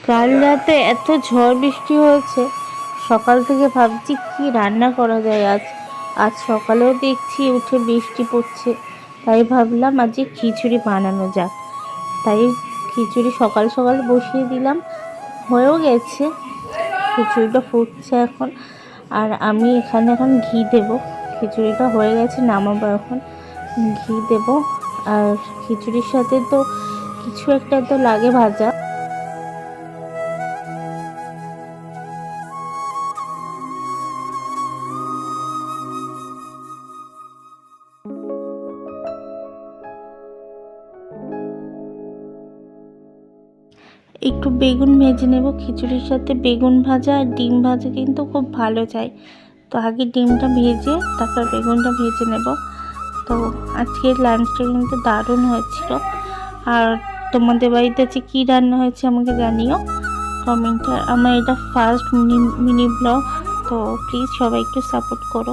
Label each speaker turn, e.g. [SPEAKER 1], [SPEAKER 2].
[SPEAKER 1] কাল রাতে এত ঝড় বৃষ্টি হয়েছে, সকাল থেকে ভাবছি কি রান্না করা যায় আজ। আজ সকালেও দেখছি উঠে বৃষ্টি পড়ছে, তাই ভাবলাম আজকে খিচুড়ি বানানো যাক। তাই খিচুড়ি সকাল সকাল বসিয়ে দিলাম, হয়েও গেছে। খিচুড়িটা ফুটছে এখন, আর আমি এখানে এখন ঘি দেব। খিচুড়িটা হয়ে গেছে, নামাবো এখন। ঘি দেব। আর খিচুড়ির সাথে তো কিছু একটা তো লাগে ভাজা। একটু বেগুন ভেজে নেব। খিচুড়ির সাথে বেগুন ভাজা আর ডিম ভাজা কিন্তু খুব ভালো যায়। তো আগে ডিমটা ভেজে তারপর বেগুনটা ভেজে নেব। তো আজকের লাঞ্চটা কিন্তু দারুণ হয়েছিল। আর তোমাদের বাড়িতে আজকে কী রান্না হয়েছে আমাকে জানিও কমেন্টে। আমার এটা ফার্স্ট মিনি ব্লগ, তো প্লিজ সবাই একটু সাপোর্ট করো।